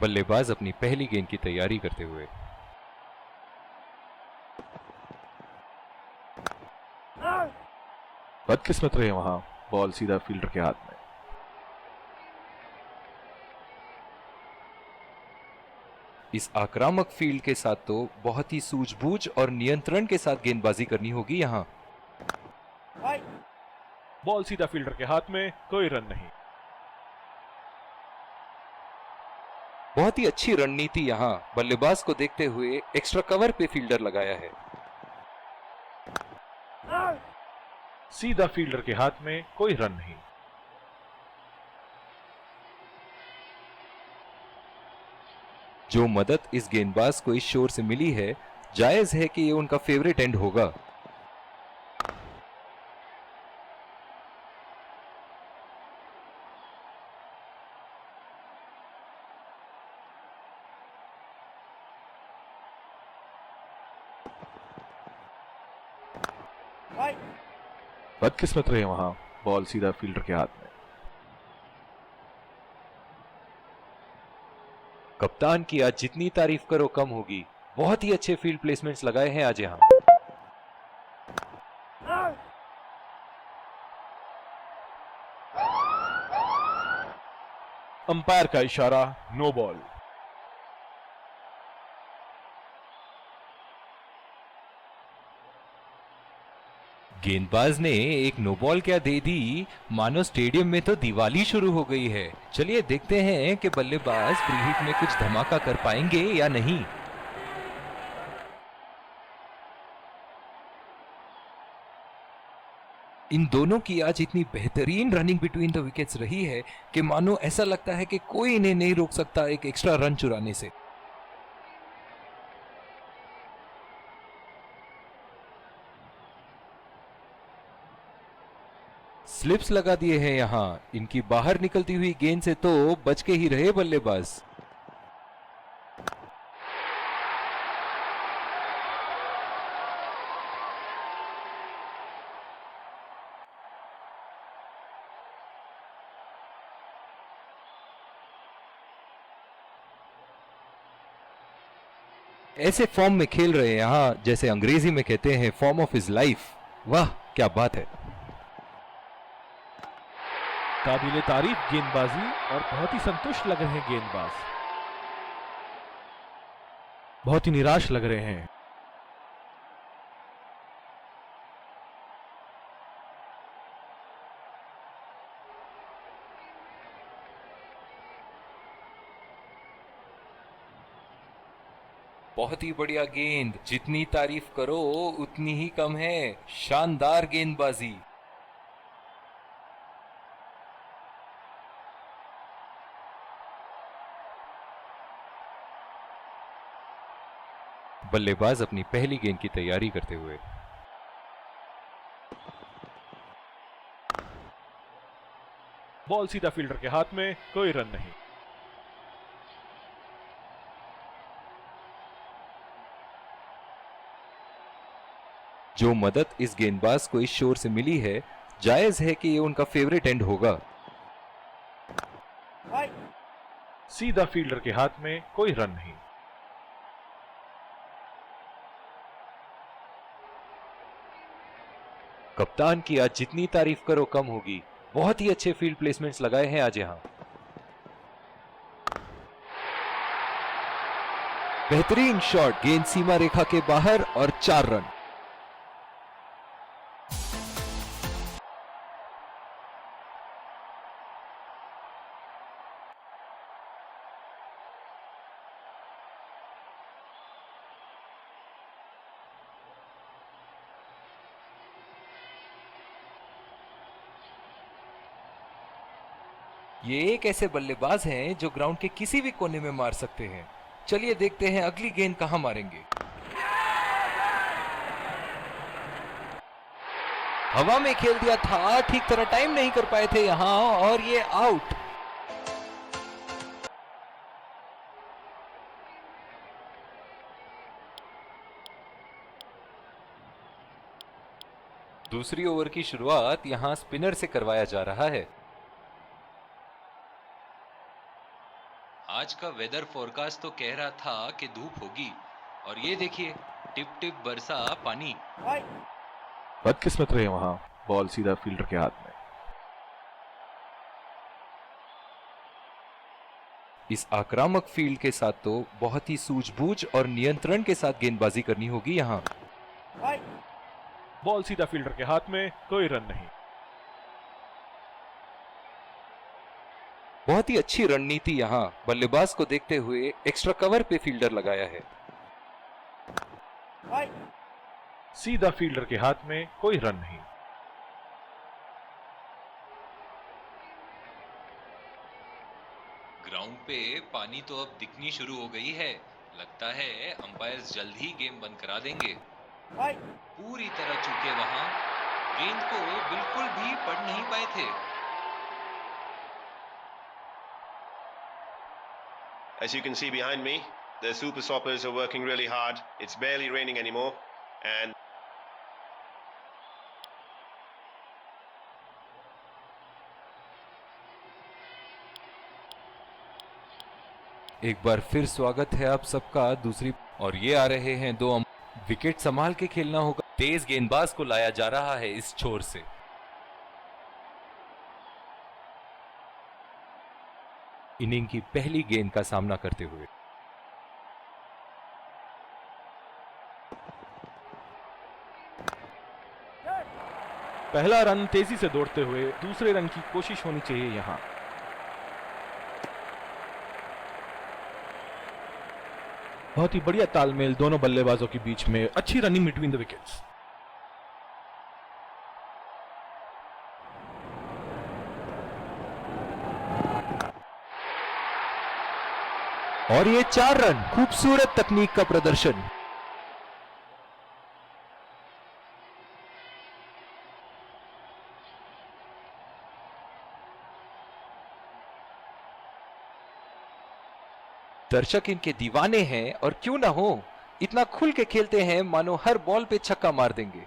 बल्लेबाज अपनी पहली गेंद की तैयारी करते हुए। बदकिस्मत रहे वहां, बॉल सीधा फील्डर के हाथ में। इस आक्रामक फील्ड के साथ तो बहुत ही सूझबूझ और नियंत्रण के साथ गेंदबाजी करनी होगी यहां। बॉल सीधा फील्डर के हाथ में, कोई रन नहीं। बहुत ही अच्छी रणनीति यहां बल्लेबाज को देखते हुए एक्स्ट्रा कवर पे फील्डर लगाया है। सीधा फील्डर के हाथ में, कोई रन नहीं। जो मदद इस गेंदबाज को इस शोर से मिली है, जायज है कि ये उनका फेवरेट एंड होगा। बदकिस्मत रहे वहां, बॉल सीधा फील्डर के हाथ में। कप्तान की आज जितनी तारीफ करो कम होगी। बहुत ही अच्छे फील्ड प्लेसमेंट्स लगाए हैं आज यहां। अंपायर का इशारा, नो बॉल। गेंदबाज ने एक नो बॉल क्या दे दी, मानो स्टेडियम में तो दिवाली शुरू हो गई है। चलिए देखते हैं कि बल्लेबाज फ्री हिट में कुछ धमाका कर पाएंगे या नहीं। इन दोनों की आज इतनी बेहतरीन रनिंग बिटवीन द विकेट्स रही है कि मानो ऐसा लगता है कि कोई इन्हें नहीं रोक सकता एक एक्स्ट्रा रन चुराने से। स्लिप्स लगा दिए हैं यहां। इनकी बाहर निकलती हुई गेंद से तो बच के ही रहे बल्लेबाज। ऐसे फॉर्म में खेल रहे हैं यहां, जैसे अंग्रेजी में कहते हैं फॉर्म ऑफ हिज लाइफ। वाह क्या बात है। काबिले तारीफ गेंदबाजी और बहुत ही संतुष्ट लग रहे हैं गेंदबाज। बहुत ही निराश लग रहे हैं। बहुत ही बढ़िया गेंद, जितनी तारीफ करो उतनी ही कम है। शानदार गेंदबाजी। बल्लेबाज अपनी पहली गेंद की तैयारी करते हुए। बॉल सीधा फील्डर के हाथ में, कोई रन नहीं। जो मदद इस गेंदबाज को इस शोर से मिली है, जायज है कि ये उनका फेवरेट एंड होगा। सीधा फील्डर के हाथ में, कोई रन नहीं। कप्तान की आज जितनी तारीफ करो कम होगी। बहुत ही अच्छे फील्ड प्लेसमेंट्स लगाए हैं आज यहां। बेहतरीन शॉट, गेंद सीमा रेखा के बाहर और 4 रन। ये एक ऐसे बल्लेबाज हैं जो ग्राउंड के किसी भी कोने में मार सकते हैं। चलिए देखते हैं अगली गेंद कहां मारेंगे। हवा में खेल दिया था, ठीक तरह टाइम नहीं कर पाए थे यहां और ये आउट। दूसरी ओवर की शुरुआत यहां स्पिनर से करवाया जा रहा है। आज का वेदर फोरकास्ट तो कह रहा था कि धूप होगी, और ये देखिए, टिप टिप बरसा पानी। बदकिस्मत रहे वहां, बॉल सीधा फील्डर के हाथ में। इस आक्रामक फील्ड के साथ तो बहुत ही सूझबूझ और नियंत्रण के साथ गेंदबाजी करनी होगी यहाँ। बॉल सीधा फील्डर के हाथ में, कोई रन नहीं। बहुत ही अच्छी रणनीति यहाँ बल्लेबाज को देखते हुए एक्स्ट्रा कवर पे फील्डर लगाया है। सीधा फील्डर के हाथ में, कोई रन नहीं। ग्राउंड पे पानी तो अब दिखनी शुरू हो गई है। लगता है अंपायर्स जल्द ही गेम बंद करा देंगे। पूरी तरह चूके वहां, गेंद को बिल्कुल भी पढ़ नहीं पाए थे। As you can see behind me, the super stoppers are working really hard. It's barely raining anymore, and एक बार फिर स्वागत है आप सबका दूसरी, और ये आ रहे हैं दो विकेट संभाल के खेलना होगा। तेज गेंदबाज को लाया जा रहा है इस छोर से। इनिंग की पहली गेंद का सामना करते हुए पहला रन तेजी से दौड़ते हुए दूसरे रन की कोशिश होनी चाहिए यहां। बहुत ही बढ़िया तालमेल दोनों बल्लेबाजों के बीच में, अच्छी रनिंग बिटवीन द विकेट्स। और ये 4 रन, खूबसूरत तकनीक का प्रदर्शन। दर्शक इनके दीवाने हैं, और क्यों ना हो, इतना खुल के खेलते हैं मानो हर बॉल पे छक्का मार देंगे।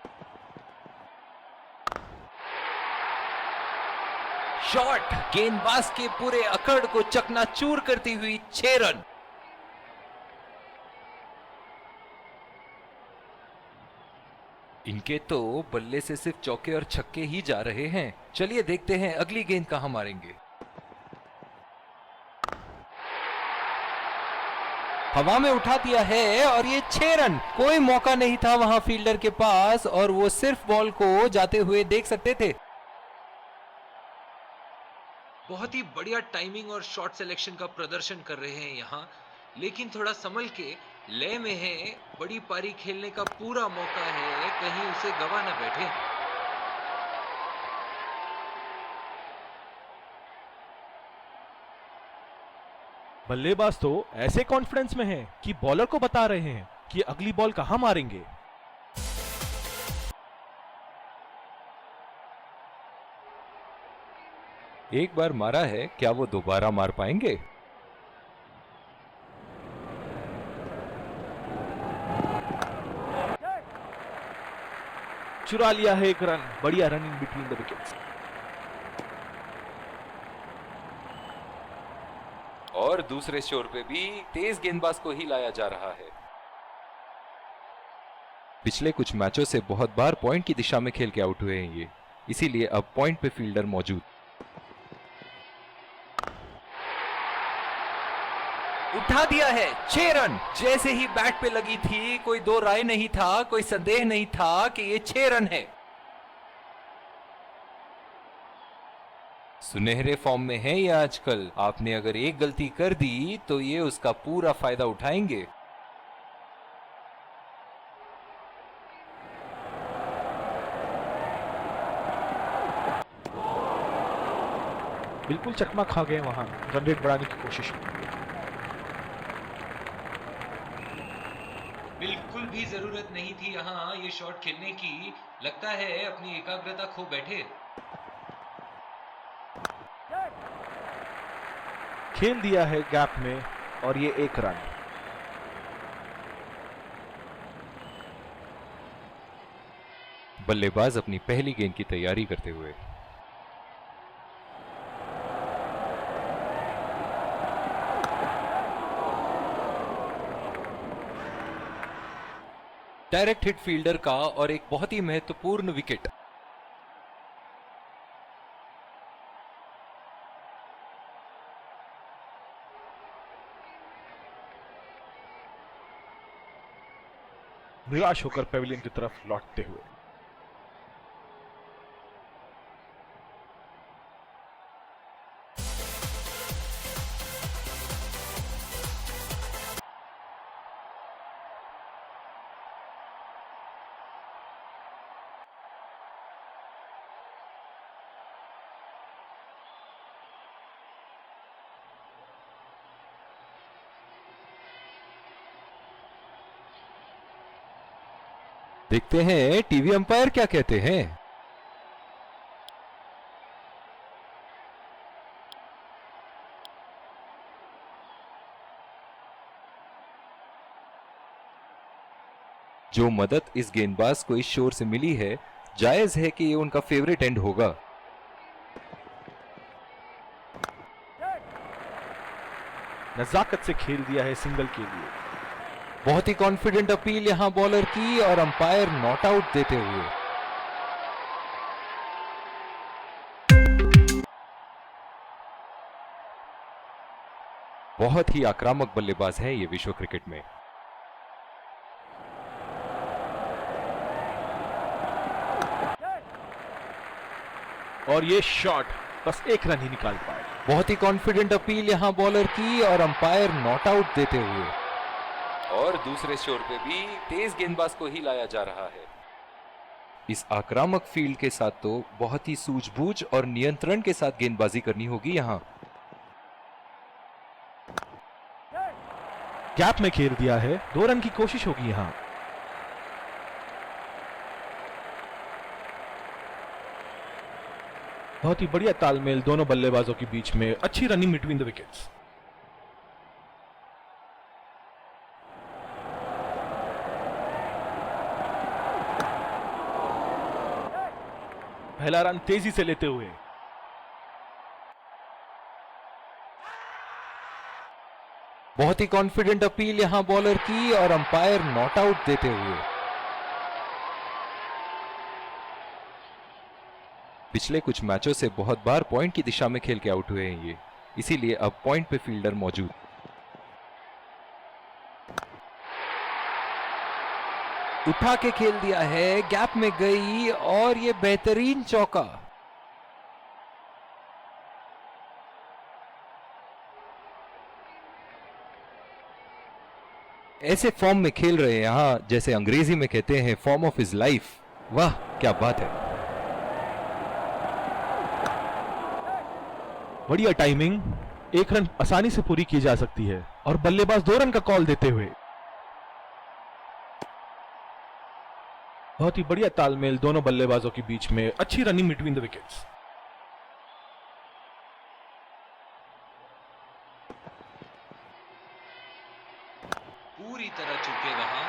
शॉट गेंदबाज के पूरे अकड़ को चकनाचूर करती हुई 6 रन। इनके तो बल्ले से सिर्फ चौके और छक्के ही जा रहे हैं। चलिए देखते हैं अगली गेंद कहां मारेंगे। हवा में उठा दिया है, और ये 6 रन। कोई मौका नहीं था वहां फील्डर के पास, और वो सिर्फ बॉल को जाते हुए देख सकते थे। बहुत ही बढ़िया टाइमिंग और शॉट सिलेक्शन का प्रदर्शन कर रहे हैं यहाँ, लेकिन थोड़ा संभल के, लय में है। बड़ी पारी खेलने का पूरा मौका है, कहीं उसे गवा ना बैठे। बल्लेबाज तो ऐसे कॉन्फिडेंस में हैं कि बॉलर को बता रहे हैं कि अगली बॉल कहां मारेंगे। एक बार मारा है, क्या वो दोबारा मार पाएंगे? चुरा लिया है एक रन, बढ़िया रनिंग बिटवीन द विकेट्स। और दूसरे छोर पे भी तेज गेंदबाज को ही लाया जा रहा है। पिछले कुछ मैचों से बहुत बार पॉइंट की दिशा में खेल के आउट हुए हैं ये, इसीलिए अब पॉइंट पे फील्डर मौजूद। उठा दिया है 6 रन। जैसे ही बैट पे लगी थी, कोई दो राय नहीं था, कोई संदेह नहीं था कि ये 6 रन है। सुनहरे फॉर्म में है ये आजकल। आपने अगर एक गलती कर दी तो ये उसका पूरा फायदा उठाएंगे। बिल्कुल चकमा खा गए वहां, रन रेट बढ़ाने की कोशिश की। बिल्कुल भी जरूरत नहीं थी यहाँ ये शॉट खेलने की। लगता है अपनी एकाग्रता खो बैठे। खेल दिया है गैप में, और ये 1 रन। बल्लेबाज अपनी पहली गेंद की तैयारी करते हुए। डायरेक्ट हिट फील्डर का और एक बहुत ही महत्वपूर्ण विकेट। निराश होकर पेविलियन की तरफ लौटते हुए। देखते हैं टीवी अंपायर क्या कहते हैं। जो मदद इस गेंदबाज को इस शोर से मिली है, जायज है कि ये उनका फेवरेट एंड होगा। नजाकत से खेल दिया है सिंगल के लिए। बहुत ही कॉन्फिडेंट अपील यहां बॉलर की और अंपायर नॉट आउट देते हुए। बहुत ही आक्रामक बल्लेबाज है ये विश्व क्रिकेट में। और ये शॉट बस एक रन ही निकाल पाए। बहुत ही कॉन्फिडेंट अपील यहां बॉलर की और अंपायर नॉट आउट देते हुए। और दूसरे शोर पे भी तेज गेंदबाज को ही लाया जा रहा है। इस आक्रामक फील्ड के साथ तो बहुत ही सूझबूझ और नियंत्रण के साथ गेंदबाजी करनी होगी यहां। गैप में खेल दिया है, 2 रन की कोशिश होगी यहां। बहुत ही बढ़िया तालमेल दोनों बल्लेबाजों के बीच में, अच्छी रनिंग बिटवीन द विकेट्स। पहला रन तेजी से लेते हुए। बहुत ही कॉन्फिडेंट अपील यहां बॉलर की और अंपायर नॉट आउट देते हुए। पिछले कुछ मैचों से बहुत बार पॉइंट की दिशा में खेल के आउट हुए हैं ये, इसीलिए अब पॉइंट पे फील्डर मौजूद। उठा के खेल दिया है, गैप में गई और ये बेहतरीन चौका। ऐसे फॉर्म में खेल रहे हैं यहां, जैसे अंग्रेजी में कहते हैं फॉर्म ऑफ हिज लाइफ। वाह क्या बात है। बढ़िया टाइमिंग, 1 रन आसानी से पूरी की जा सकती है और बल्लेबाज 2 रन का कॉल देते हुए। बहुत ही बढ़िया तालमेल दोनों बल्लेबाजों के बीच में, अच्छी रनिंग बिटवीन द विकेट्स। पूरी तरह चुके वहां,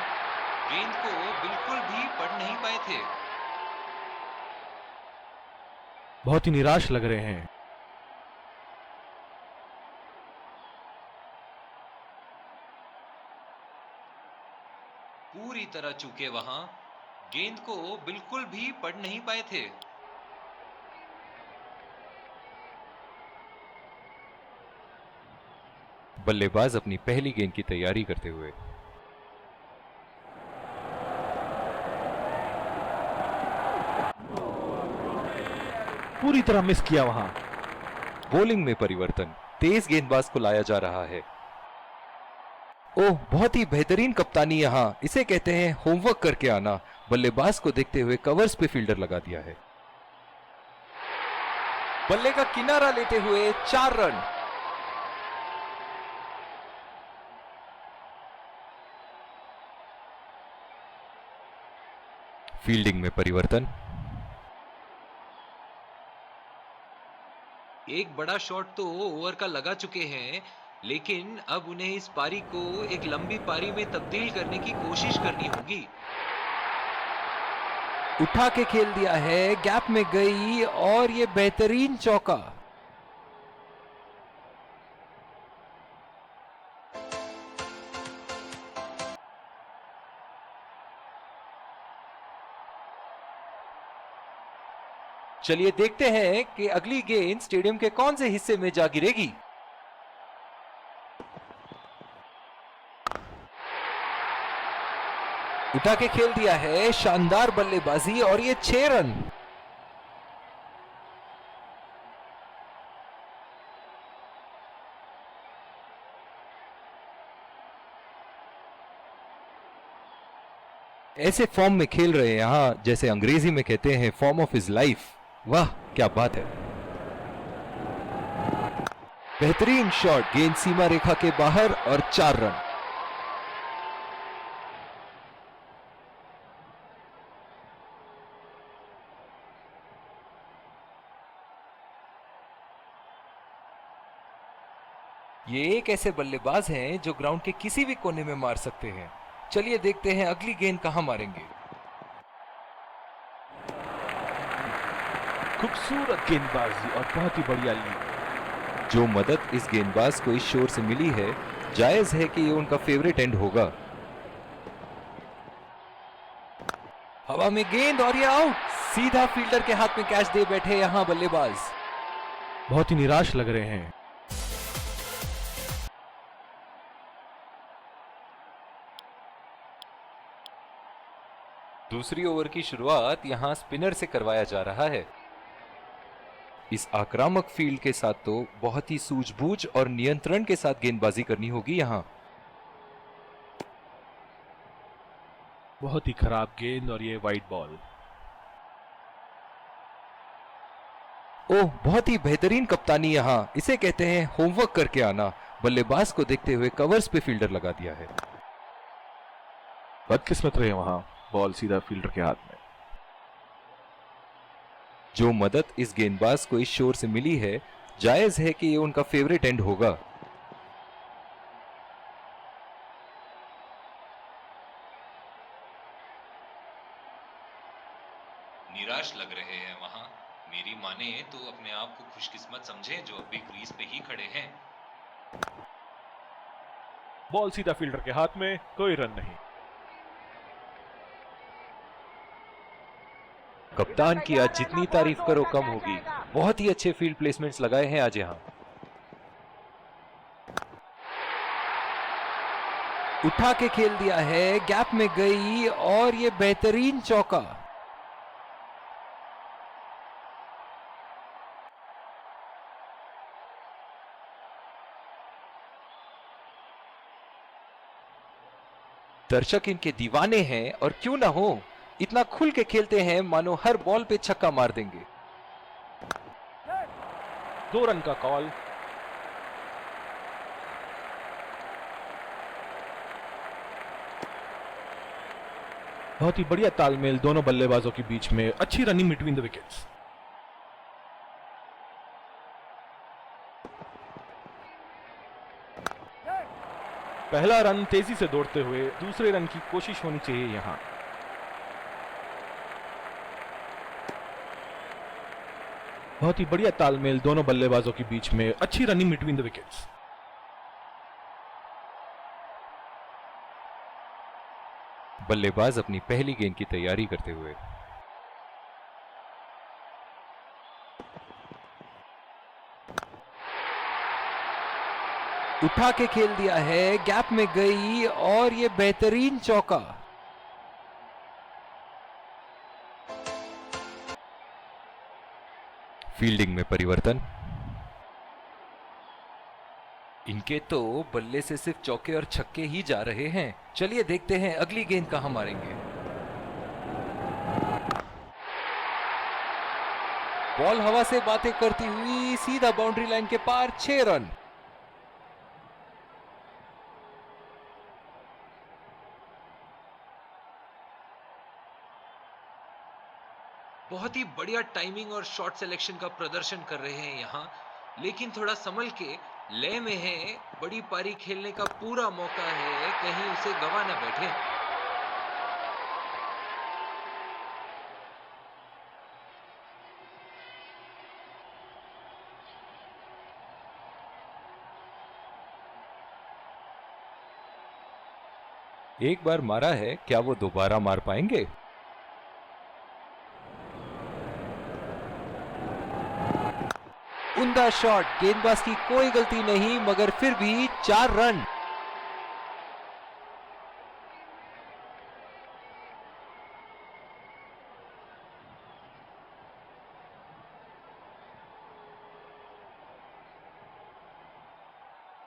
गेंद को बिल्कुल भी पढ़ नहीं पाए थे। बहुत ही निराश लग रहे हैं। पूरी तरह चुके वहां, गेंद को बिल्कुल भी पढ़ नहीं पाए थे। बल्लेबाज अपनी पहली गेंद की तैयारी करते हुए। पूरी तरह मिस किया वहां। बॉलिंग में परिवर्तन, तेज गेंदबाज को लाया जा रहा है। ओह बहुत ही बेहतरीन कप्तानी यहां, इसे कहते हैं होमवर्क करके आना। बल्लेबाज को देखते हुए कवर्स पे फील्डर लगा दिया है। बल्ले का किनारा लेते हुए 4 रन। फील्डिंग में परिवर्तन, एक बड़ा शॉट तो ओवर का लगा चुके हैं, लेकिन अब उन्हें इस पारी को एक लंबी पारी में तब्दील करने की कोशिश करनी होगी। उठा के खेल दिया है, गैप में गई और ये बेहतरीन चौका। चलिए देखते हैं कि अगली गेंद स्टेडियम के कौन से हिस्से में जा गिरेगी। उठा के खेल दिया है, शानदार बल्लेबाजी और ये 6 रन। ऐसे फॉर्म में खेल रहे हैं यहां, जैसे अंग्रेजी में कहते हैं फॉर्म ऑफ हिज लाइफ। वाह क्या बात है। बेहतरीन शॉट, गेंद सीमा रेखा के बाहर और 4 रन। ये एक ऐसे बल्लेबाज हैं जो ग्राउंड के किसी भी कोने में मार सकते हैं। चलिए देखते हैं अगली गेंद कहां मारेंगे। खूबसूरत गेंदबाजी और बहुत ही बढ़िया लीड। जो मदद इस गेंदबाज को इस शोर से मिली है, जायज है कि ये उनका फेवरेट एंड होगा। हवा में गेंद और ये आउट। सीधा फील्डर के हाथ में कैच दे बैठे यहां बल्लेबाज। बहुत ही निराश लग रहे हैं। दूसरी ओवर की शुरुआत यहां स्पिनर से करवाया जा रहा है। इस आक्रामक फील्ड के साथ तो बहुत ही सूझबूझ और नियंत्रण के साथ गेंदबाजी करनी होगी यहां। बहुत ही खराब गेंद और ये वाइड बॉल। ओह, बहुत ही बेहतरीन कप्तानी यहां। इसे कहते हैं होमवर्क करके आना। बल्लेबाज को देखते हुए कवर्स पे फील्डर लगा दिया है। बदकिस्मत रहे वहां, बॉल सीधा फील्डर के हाथ में। जो मदद इस गेंदबाज को इस शोर से मिली है, जायज है कि ये उनका फेवरेट एंड होगा। निराश लग रहे हैं वहां। मेरी माने तो अपने आप को खुशकिस्मत समझें जो अभी क्रीज पे ही खड़े हैं। बॉल सीधा फील्डर के हाथ में, कोई रन नहीं। कप्तान की आज जितनी तारीफ करो कम होगी। बहुत ही अच्छे फील्ड प्लेसमेंट्स लगाए हैं आज यहां। उठा के खेल दिया है, गैप में गई और ये बेहतरीन चौका। दर्शक इनके दीवाने हैं और क्यों ना हो, इतना खुल के खेलते हैं मानो हर बॉल पे छक्का मार देंगे। 2 रन का कॉल। बहुत ही बढ़िया तालमेल दोनों बल्लेबाजों के बीच में। अच्छी रनिंग बिटवीन द विकेट्स। पहला रन तेजी से दौड़ते हुए, दूसरे रन की कोशिश होनी चाहिए यहां। बहुत ही बढ़िया तालमेल दोनों बल्लेबाजों के बीच में। अच्छी रनिंग बिटवीन द विकेट्स। बल्लेबाज अपनी पहली गेंद की तैयारी करते हुए। उठा के खेल दिया है, गैप में गई और ये बेहतरीन चौका। फील्डिंग में परिवर्तन। इनके तो बल्ले से सिर्फ चौके और छक्के ही जा रहे हैं। चलिए देखते हैं अगली गेंद कहां मारेंगे। बॉल हवा से बातें करती हुई सीधा बाउंड्री लाइन के पार, 6 रन। बहुत ही बढ़िया टाइमिंग और शॉट सिलेक्शन का प्रदर्शन कर रहे हैं यहां, लेकिन थोड़ा संभल के, लय में है। बड़ी पारी खेलने का पूरा मौका है, कहीं उसे गवा ना बैठे। एक बार मारा है, क्या वो दोबारा मार पाएंगे? बड़ा शॉट, गेंदबाज की कोई गलती नहीं, मगर फिर भी 4 रन।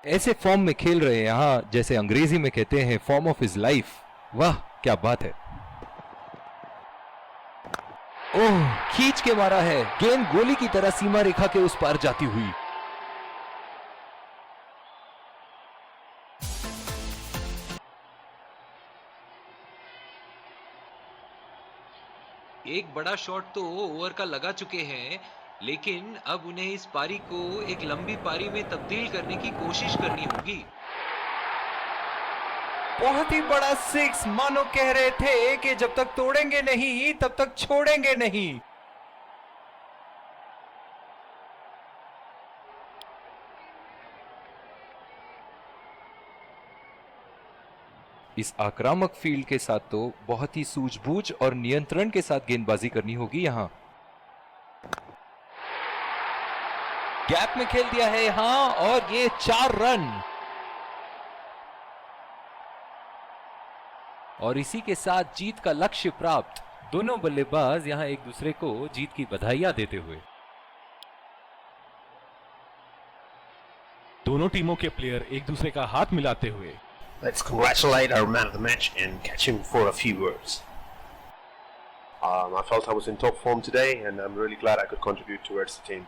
ऐसे फॉर्म में खेल रहे हैं यहां, जैसे अंग्रेजी में कहते हैं फॉर्म ऑफ हिज लाइफ। वाह क्या बात है। ओह, खींच के मारा है, गेंद गोली की तरह सीमा रेखा के उस पार जाती हुई। एक बड़ा शॉट तो ओवर का लगा चुके हैं, लेकिन अब उन्हें इस पारी को एक लंबी पारी में तब्दील करने की कोशिश करनी होगी। बहुत ही बड़ा सिक्स, मानो कह रहे थे कि जब तक तोड़ेंगे नहीं तब तक छोड़ेंगे नहीं। इस आक्रामक फील्ड के साथ तो बहुत ही सूझबूझ और नियंत्रण के साथ गेंदबाजी करनी होगी यहां। गैप में खेल दिया है यहां और ये 4 रन। और इसी के साथ जीत का लक्ष्य प्राप्त। दोनों बल्लेबाज यहां एक दूसरे को जीत की बधाइयां देते हुए। दोनों टीमों के प्लेयर एक दूसरे का हाथ मिलाते हुए। Let's congratulate our man of the match and catch him for a few words. I felt I was in top form today, and I'm really glad I could contribute towards the team.